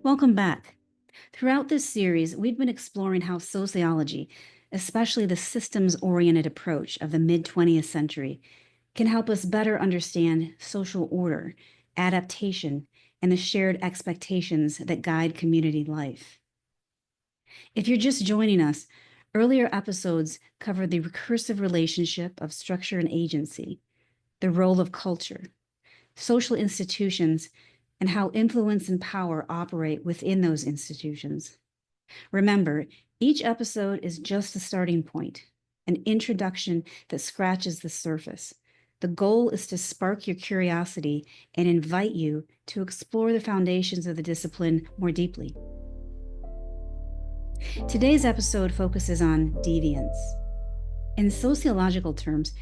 Welcome back. Throughout this series, we've been exploring how sociology, especially the systems oriented approach of the mid 20th century, can help us better understand social order, adaptation, and the shared expectations that guide community life. If you're just joining us, earlier episodes covered the recursive relationship of structure and agency, the role of culture, social institutions, and how influence and power operate within those institutions. Remember, each episode is just a starting point, an introduction that scratches the surface. The goal is to spark your curiosity and invite you to explore the foundations of the discipline more deeply. Today's episode focuses on deviance. In sociological terms,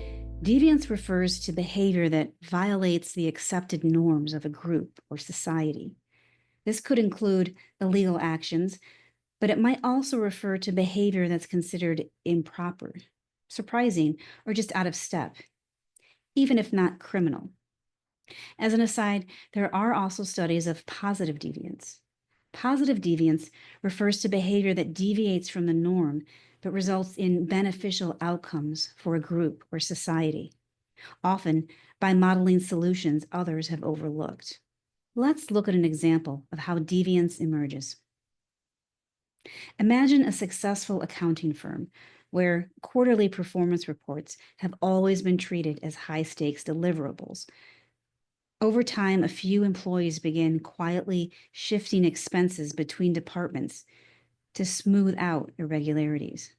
deviance refers to behavior that violates the accepted norms of a group or society. This could include illegal actions, but it might also refer to behavior that's considered improper, surprising, or just out of step, even if not criminal. As an aside, there are also studies of positive deviance. Positive deviance refers to behavior that deviates from the norm but results in beneficial outcomes for a group or society, often by modeling solutions others have overlooked. Let's look at an example of how deviance emerges. Imagine a successful accounting firm where quarterly performance reports have always been treated as high-stakes deliverables. Over time, a few employees begin quietly shifting expenses between departments to smooth out irregularities.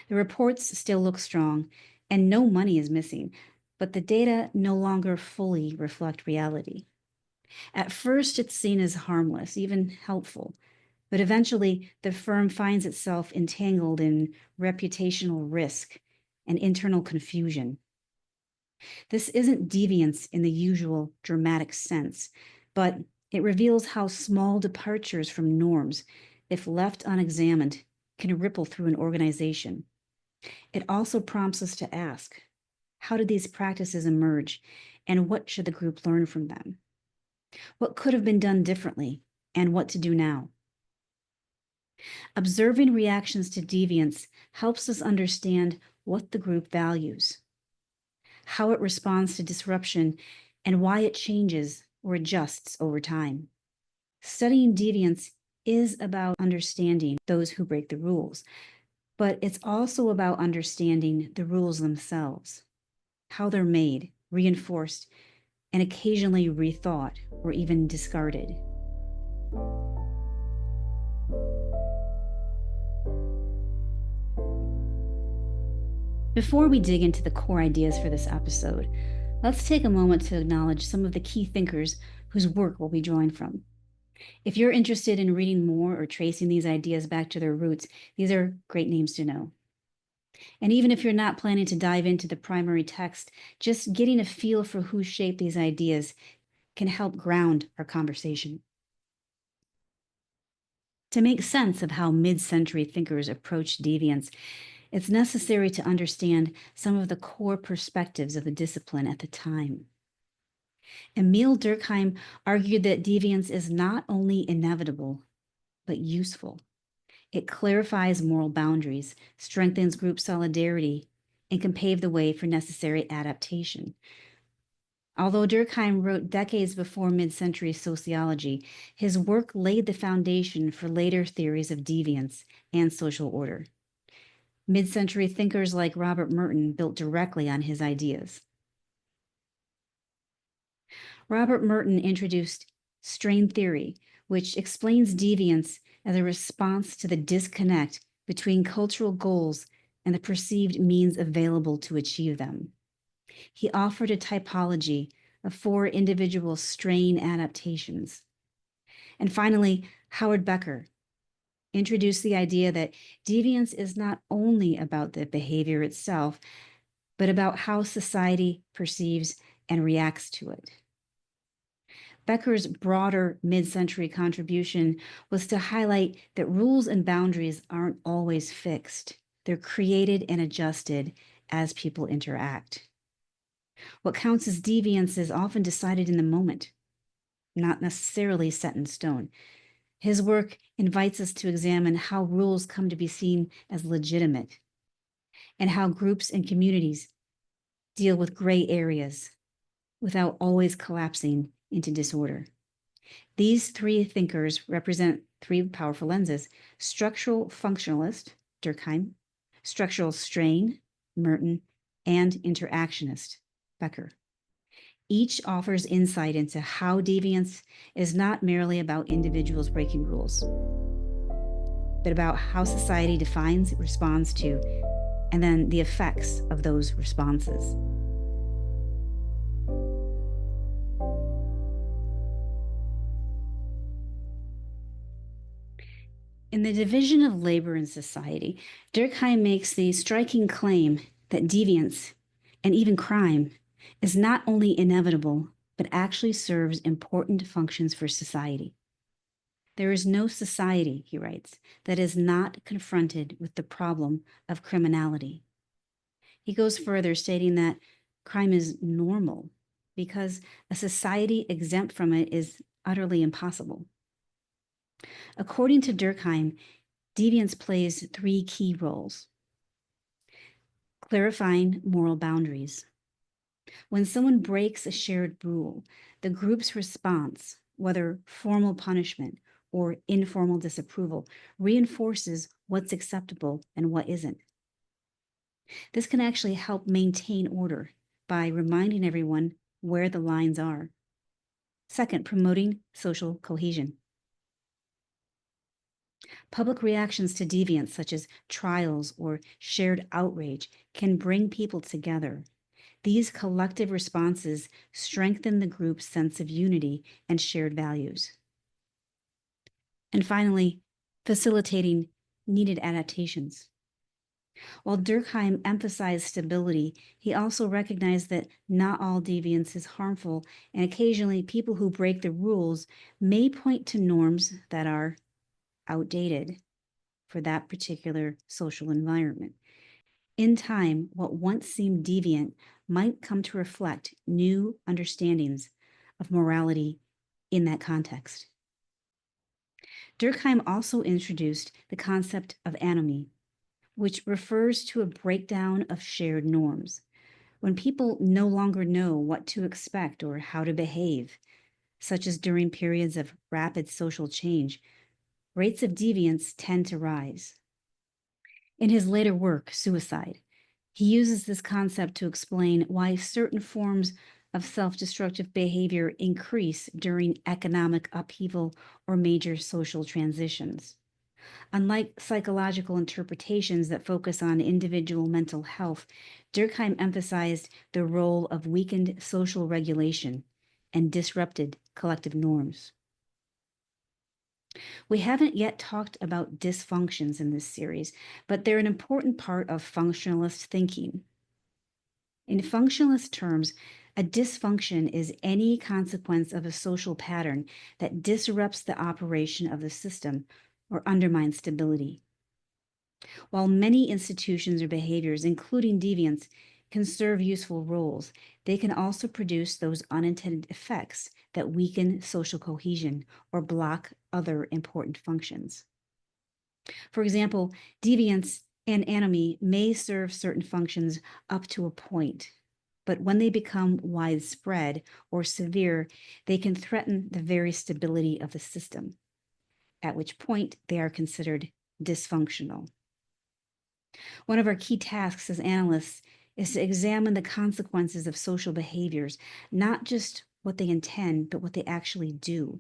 The reports still look strong, and no money is missing, but the data no longer fully reflect reality. At first, it's seen as harmless, even helpful, but eventually the firm finds itself entangled in reputational risk and internal confusion. This isn't deviance in the usual dramatic sense, but it reveals how small departures from norms, if left unexamined, can ripple through an organization. It also prompts us to ask, how did these practices emerge, and what should the group learn from them? What could have been done differently, and what to do now? Observing reactions to deviance helps us understand what the group values, how it responds to disruption, and why it changes or adjusts over time. Studying deviance is about understanding those who break the rules, but it's also about understanding the rules themselves, how they're made, reinforced, and occasionally rethought or even discarded. Before we dig into the core ideas for this episode, let's take a moment to acknowledge some of the key thinkers whose work we'll be drawing from. If you're interested in reading more or tracing these ideas back to their roots, these are great names to know. And even if you're not planning to dive into the primary text, just getting a feel for who shaped these ideas can help ground our conversation. To make sense of how mid-century thinkers approached deviance, it's necessary to understand some of the core perspectives of the discipline at the time. Emile Durkheim argued that deviance is not only inevitable, but useful. It clarifies moral boundaries, strengthens group solidarity, and can pave the way for necessary adaptation. Although Durkheim wrote decades before mid-century sociology, his work laid the foundation for later theories of deviance and social order. Mid-century thinkers like Robert Merton built directly on his ideas. Robert Merton introduced strain theory, which explains deviance as a response to the disconnect between cultural goals and the perceived means available to achieve them. He offered a typology of 4 individual strain adaptations. And finally, Howard Becker introduced the idea that deviance is not only about the behavior itself, but about how society perceives and reacts to it. Becker's broader mid-century contribution was to highlight that rules and boundaries aren't always fixed. They're created and adjusted as people interact. What counts as deviance is often decided in the moment. not necessarily set in stone. His work invites us to examine how rules come to be seen as legitimate and how groups and communities deal with gray areas without always collapsing into disorder. These three thinkers represent three powerful lenses: structural functionalist, Durkheim; structural strain, Merton; and interactionist, Becker. Each offers insight into how deviance is not merely about individuals breaking rules, but about how society defines, responds to, and then the effects of those responses. In the division of labor in society, Durkheim makes the striking claim that deviance, and even crime, is not only inevitable, but actually serves important functions for society. There is no society, he writes, that is not confronted with the problem of criminality. He goes further, stating that crime is normal because a society exempt from it is utterly impossible. According to Durkheim, deviance plays three key roles: clarifying moral boundaries. When someone breaks a shared rule, the group's response, whether formal punishment or informal disapproval, reinforces what's acceptable and what isn't. This can actually help maintain order by reminding everyone where the lines are. Second, promoting social cohesion. Public reactions to deviance, such as trials or shared outrage, can bring people together. These collective responses strengthen the group's sense of unity and shared values. And finally, facilitating needed adaptations. While Durkheim emphasized stability, he also recognized that not all deviance is harmful, and occasionally people who break the rules may point to norms that are outdated for that particular social environment. In time, what once seemed deviant might come to reflect new understandings of morality in that context. Durkheim also introduced the concept of anomie, which refers to a breakdown of shared norms. When people no longer know what to expect or how to behave, such as during periods of rapid social change, rates of deviance tend to rise. In his later work, Suicide, he uses this concept to explain why certain forms of self-destructive behavior increase during economic upheaval or major social transitions. Unlike psychological interpretations that focus on individual mental health, Durkheim emphasized the role of weakened social regulation and disrupted collective norms. We haven't yet talked about dysfunctions in this series, but they're an important part of functionalist thinking. In functionalist terms, a dysfunction is any consequence of a social pattern that disrupts the operation of the system or undermines stability. While many institutions or behaviors, including deviance, can serve useful roles, they can also produce those unintended effects that weaken social cohesion or block other important functions. For example, deviance and anomie may serve certain functions up to a point, but when they become widespread or severe, they can threaten the very stability of the system, at which point they are considered dysfunctional. One of our key tasks as analysts is to examine the consequences of social behaviors, not just what they intend, but what they actually do.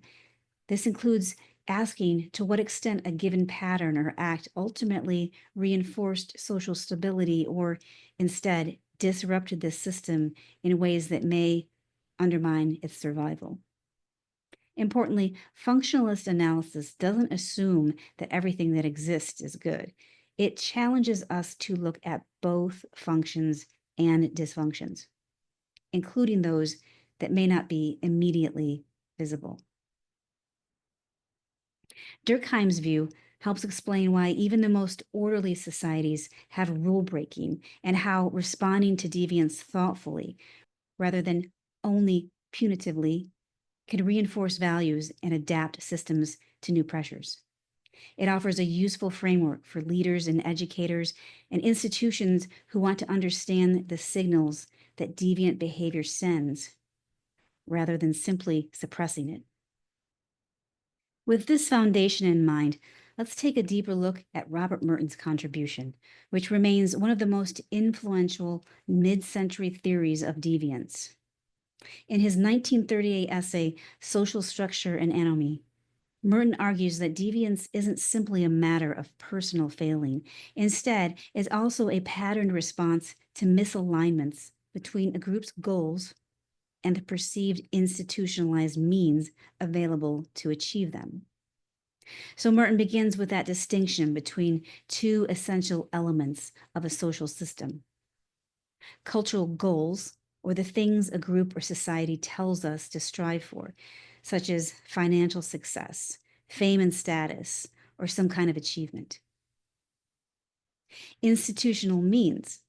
This includes asking to what extent a given pattern or act ultimately reinforced social stability or instead disrupted the system in ways that may undermine its survival. Importantly, functionalist analysis doesn't assume that everything that exists is good. It challenges us to look at both functions and dysfunctions, including those that may not be immediately visible. Durkheim's view helps explain why even the most orderly societies have rule breaking and how responding to deviance thoughtfully, rather than only punitively, can reinforce values and adapt systems to new pressures. It offers a useful framework for leaders and educators and institutions who want to understand the signals that deviant behavior sends rather than simply suppressing it. With this foundation in mind, let's take a deeper look at Robert Merton's contribution, which remains one of the most influential mid-century theories of deviance. In his 1938 essay, Social Structure and Anomy, Merton argues that deviance isn't simply a matter of personal failing. Instead, it's also a patterned response to misalignments between a group's goals and the perceived institutionalized means available to achieve them. So Merton begins with that distinction between two essential elements of a social system: cultural goals, or the things a group or society tells us to strive for, such as financial success, fame and status, or some kind of achievement. Institutional means,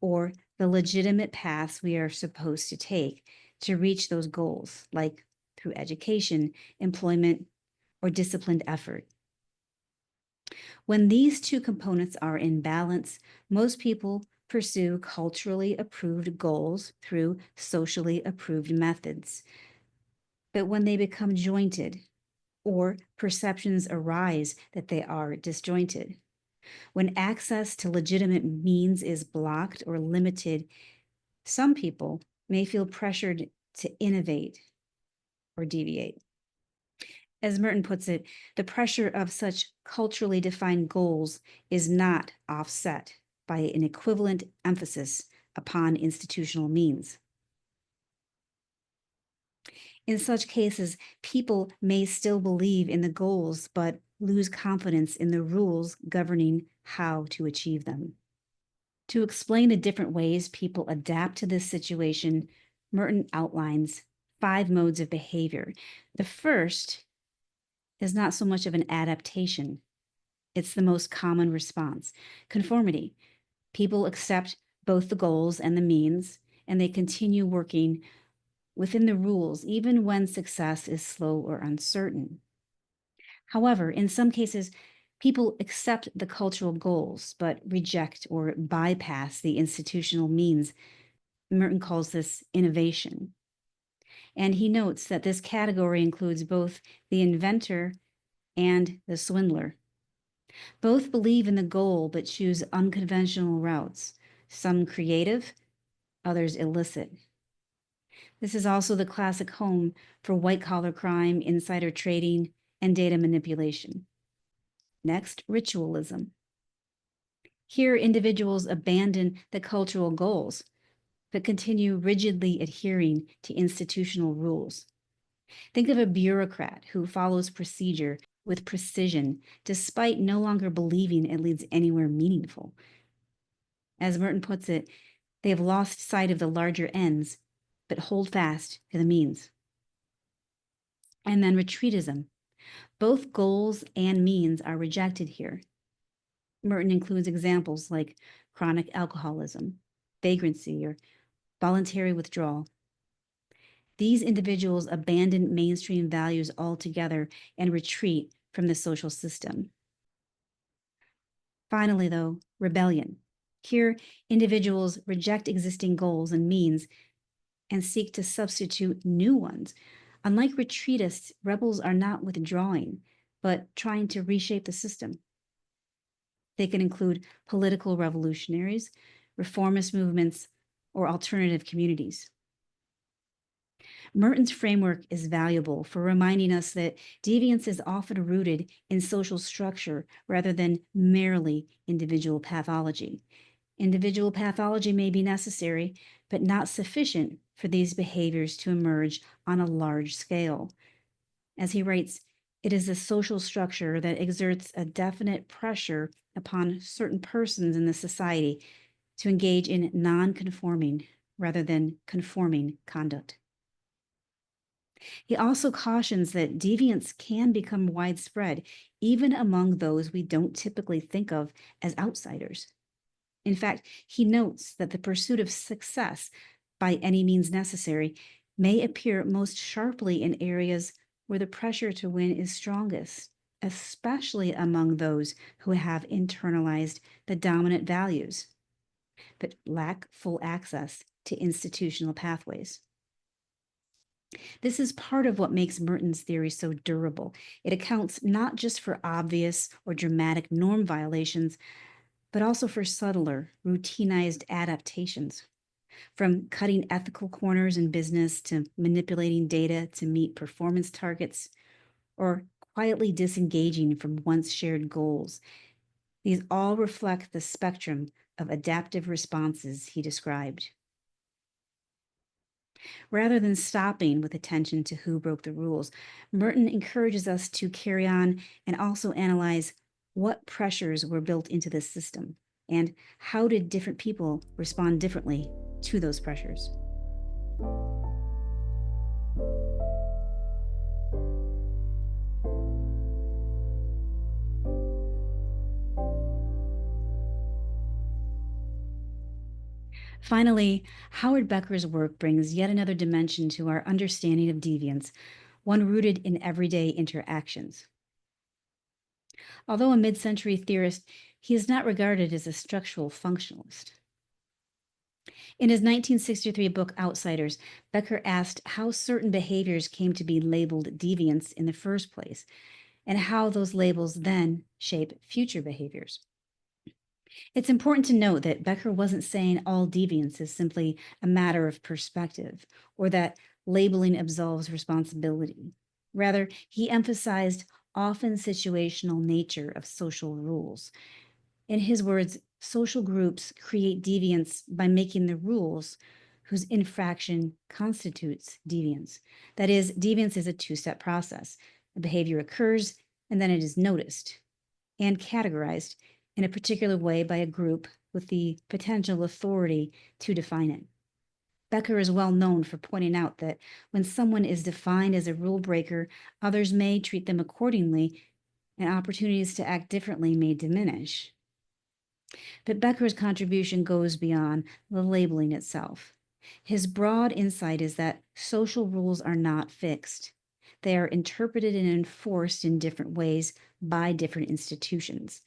or the legitimate paths we are supposed to take to reach those goals, like through education, employment, or disciplined effort. When these two components are in balance, most people pursue culturally approved goals through socially approved methods. But when they become jointed, or perceptions arise that they are disjointed, when access to legitimate means is blocked or limited, some people may feel pressured to innovate or deviate. As Merton puts it, the pressure of such culturally defined goals is not offset by an equivalent emphasis upon institutional means. In such cases, people may still believe in the goals, but lose confidence in the rules governing how to achieve them. To explain the different ways people adapt to this situation, Merton outlines 5 modes of behavior. The first is not so much of an adaptation. It's the most common response: conformity. People accept both the goals and the means, and they continue working within the rules, even when success is slow or uncertain. However, in some cases, people accept the cultural goals, but reject or bypass the institutional means. Merton calls this innovation. And he notes that this category includes both the inventor and the swindler. Both believe in the goal but choose unconventional routes, some creative, others illicit. This is also the classic home for white-collar crime, insider trading, and data manipulation. Next, ritualism. Here, individuals abandon the cultural goals but continue rigidly adhering to institutional rules. Think of a bureaucrat who follows procedure with precision, despite no longer believing it leads anywhere meaningful. As Merton puts it, they have lost sight of the larger ends, but hold fast to the means. And then retreatism. Both goals and means are rejected here. Merton includes examples like chronic alcoholism, vagrancy, or voluntary withdrawal. These individuals abandon mainstream values altogether and retreat from the social system. Finally, though, rebellion. Here, individuals reject existing goals and means and seek to substitute new ones. Unlike retreatists, rebels are not withdrawing, but trying to reshape the system. They can include political revolutionaries, reformist movements, or alternative communities. Merton's framework is valuable for reminding us that deviance is often rooted in social structure rather than merely individual pathology. Individual pathology may be necessary, but not sufficient for these behaviors to emerge on a large scale. As he writes, it is the social structure that exerts a definite pressure upon certain persons in the society to engage in non-conforming rather than conforming conduct. He also cautions that deviance can become widespread, even among those we don't typically think of as outsiders. In fact, he notes that the pursuit of success by any means necessary may appear most sharply in areas where the pressure to win is strongest, especially among those who have internalized the dominant values but lack full access to institutional pathways. This is part of what makes Merton's theory so durable. It accounts not just for obvious or dramatic norm violations, but also for subtler, routinized adaptations. From cutting ethical corners in business to manipulating data to meet performance targets, or quietly disengaging from once shared goals. These all reflect the spectrum of adaptive responses he described. Rather than stopping with attention to who broke the rules, Merton encourages us to carry on and also analyze what pressures were built into this system and how did different people respond differently to those pressures. Finally, Howard Becker's work brings yet another dimension to our understanding of deviance, one rooted in everyday interactions. Although a mid century theorist, he is not regarded as a structural functionalist. In his 1963 book Outsiders, Becker asked how certain behaviors came to be labeled deviance in the first place, and how those labels then shape future behaviors. It's important to note that Becker wasn't saying all deviance is simply a matter of perspective or that labeling absolves responsibility. Rather, he emphasized often situational nature of social rules. In his words, social groups create deviance by making the rules whose infraction constitutes deviance. That is, deviance is a two-step process. A behavior occurs, and then it is noticed and categorized in a particular way by a group with the potential authority to define it. Becker is well known for pointing out that when someone is defined as a rule breaker, others may treat them accordingly, and opportunities to act differently may diminish. But Becker's contribution goes beyond the labeling itself. His broad insight is that social rules are not fixed. They are interpreted and enforced in different ways by different institutions.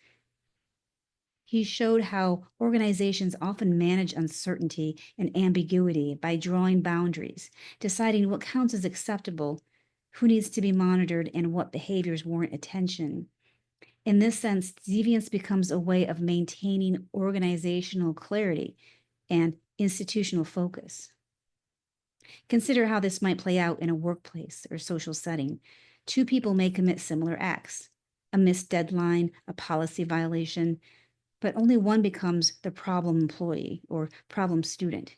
He showed how organizations often manage uncertainty and ambiguity by drawing boundaries, deciding what counts as acceptable, who needs to be monitored, and what behaviors warrant attention. In this sense, deviance becomes a way of maintaining organizational clarity and institutional focus. Consider how this might play out in a workplace or social setting. Two people may commit similar acts, a missed deadline, a policy violation, but only one becomes the problem employee or problem student.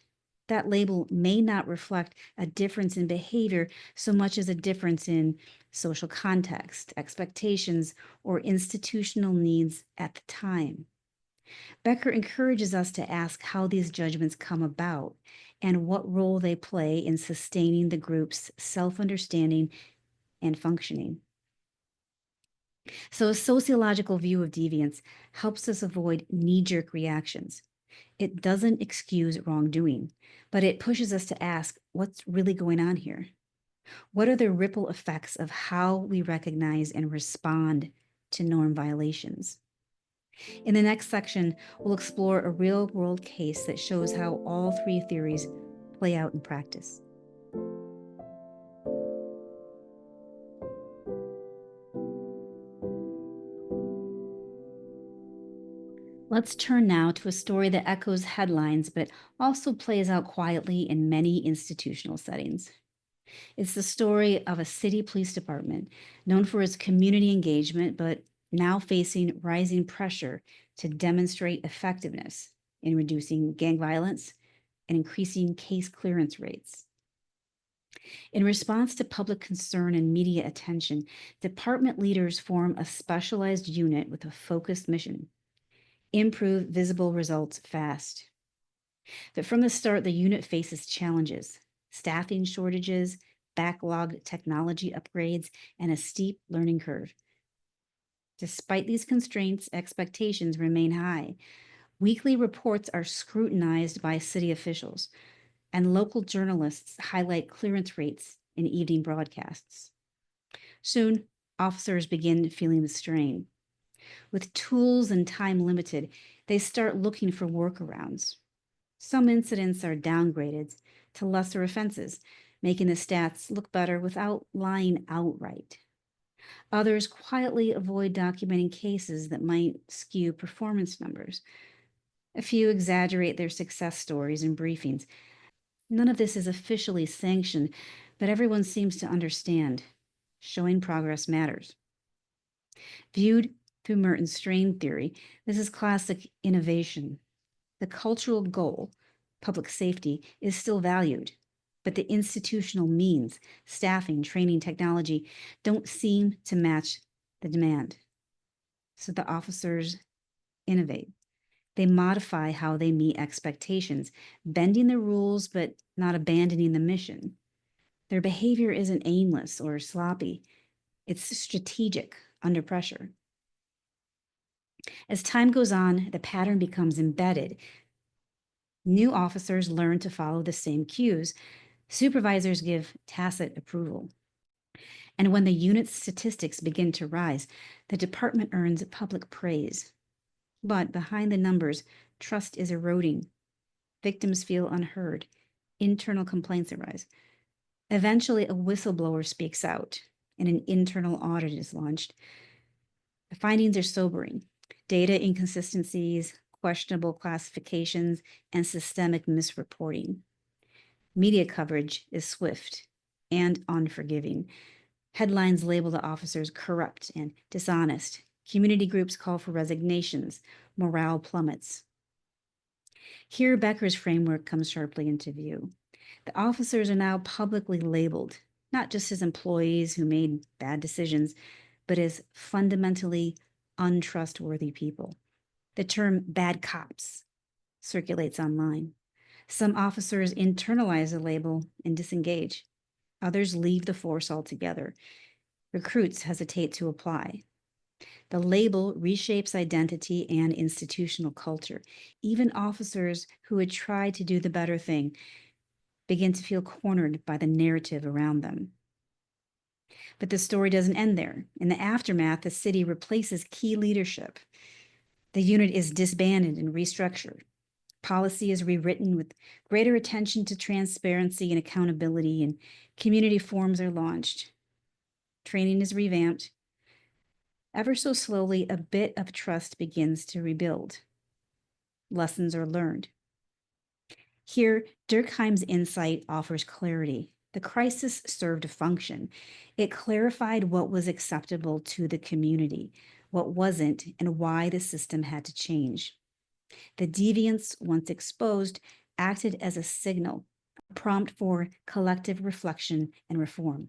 That label may not reflect a difference in behavior so much as a difference in social context, expectations, or institutional needs at the time. Becker encourages us to ask how these judgments come about and what role they play in sustaining the group's self-understanding and functioning. So a sociological view of deviance helps us avoid knee-jerk reactions. It doesn't excuse wrongdoing, but it pushes us to ask, what's really going on here? What are the ripple effects of how we recognize and respond to norm violations? In the next section, we'll explore a real-world case that shows how all three theories play out in practice. Let's turn now to a story that echoes headlines, but also plays out quietly in many institutional settings. It's the story of a city police department known for its community engagement, but now facing rising pressure to demonstrate effectiveness in reducing gang violence and increasing case clearance rates. In response to public concern and media attention, department leaders form a specialized unit with a focused mission: improve visible results fast. But from the start, the unit faces challenges: staffing shortages, backlogged technology upgrades, and a steep learning curve. Despite these constraints, expectations remain high. Weekly reports are scrutinized by city officials. and local journalists highlight clearance rates in evening broadcasts. Soon, officers begin feeling the strain. With tools and time limited, they start looking for workarounds. Some incidents are downgraded to lesser offenses, making the stats look better without lying outright. Others quietly avoid documenting cases that might skew performance numbers. A few exaggerate their success stories in briefings. None of this is officially sanctioned, but everyone seems to understand. Showing progress matters. Viewed through Merton's strain theory, this is classic innovation. The cultural goal, public safety, is still valued, but the institutional means, staffing, training, technology, don't seem to match the demand. So the officers innovate. They modify how they meet expectations, bending the rules but not abandoning the mission. Their behavior isn't aimless or sloppy. It's strategic under pressure. As time goes on, the pattern becomes embedded. New officers learn to follow the same cues. Supervisors give tacit approval. And when the unit's statistics begin to rise, the department earns public praise. But behind the numbers, trust is eroding. Victims feel unheard. Internal complaints arise. Eventually, a whistleblower speaks out, and an internal audit is launched. The findings are sobering. Data inconsistencies, questionable classifications, and systemic misreporting. Media coverage is swift and unforgiving. Headlines label the officers corrupt and dishonest. Community groups call for resignations. Morale plummets. Here, Becker's framework comes sharply into view. The officers are now publicly labeled, not just as employees who made bad decisions, but as fundamentally untrustworthy people. The term bad cops circulates online. Some officers internalize the label and disengage. Others leave the force altogether. Recruits hesitate to apply. The label reshapes identity and institutional culture. Even officers who had tried to do the better thing begin to feel cornered by the narrative around them. But the story doesn't end there. In the aftermath, the city replaces key leadership. The unit is disbanded and restructured. Policy is rewritten with greater attention to transparency and accountability, and community forums are launched. Training is revamped. Ever so slowly, a bit of trust begins to rebuild. Lessons are learned. Here, Durkheim's insight offers clarity. The crisis served a function. It clarified what was acceptable to the community, what wasn't, and why the system had to change. The deviance, once exposed, acted as a signal, a prompt for collective reflection and reform.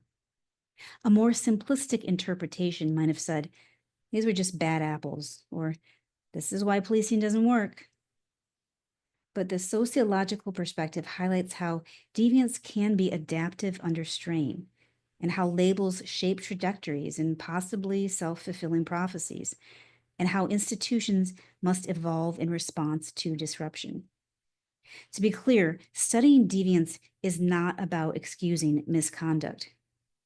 A more simplistic interpretation might have said, these were just bad apples, or this is why policing doesn't work. But the sociological perspective highlights how deviance can be adaptive under strain, and how labels shape trajectories and possibly self-fulfilling prophecies, and how institutions must evolve in response to disruption. To be clear, studying deviance is not about excusing misconduct.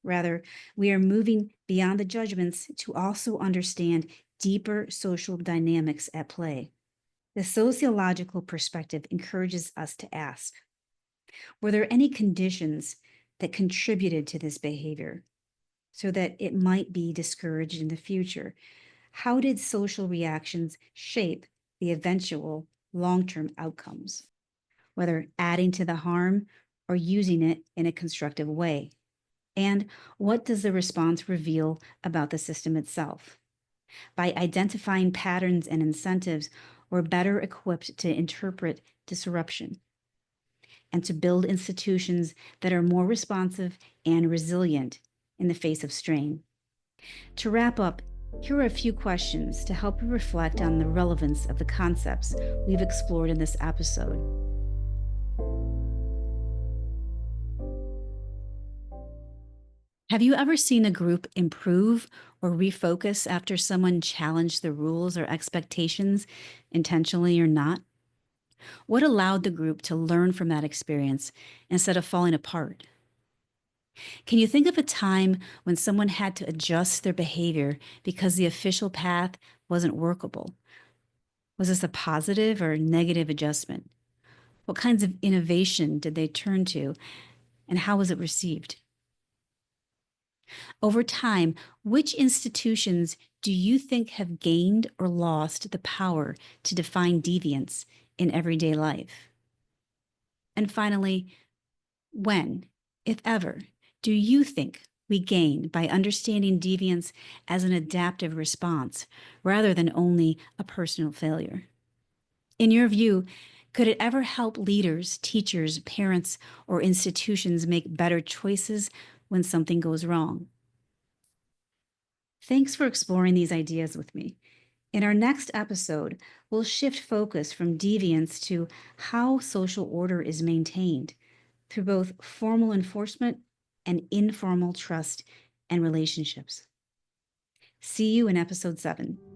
Rather, we are moving beyond the judgments to also understand deeper social dynamics at play. The sociological perspective encourages us to ask, were there any conditions that contributed to this behavior so that it might be discouraged in the future? How did social reactions shape the eventual long-term outcomes, whether adding to the harm or using it in a constructive way? And what does the response reveal about the system itself? By identifying patterns and incentives, we're better equipped to interpret disruption and to build institutions that are more responsive and resilient in the face of strain. To wrap up, here are a few questions to help you reflect on the relevance of the concepts we've explored in this episode. Have you ever seen a group improve or refocus after someone challenged the rules or expectations, intentionally or not? What allowed the group to learn from that experience instead of falling apart? Can you think of a time when someone had to adjust their behavior because the official path wasn't workable? Was this a positive or negative adjustment? What kinds of innovation did they turn to, and how was it received? Over time, which institutions do you think have gained or lost the power to define deviance in everyday life? And finally, when, if ever, do you think we gain by understanding deviance as an adaptive response rather than only a personal failure? In your view, could it ever help leaders, teachers, parents, or institutions make better choices when something goes wrong? Thanks for exploring these ideas with me. In our next episode, we'll shift focus from deviance to how social order is maintained through both formal enforcement and informal trust and relationships. See you in episode 7.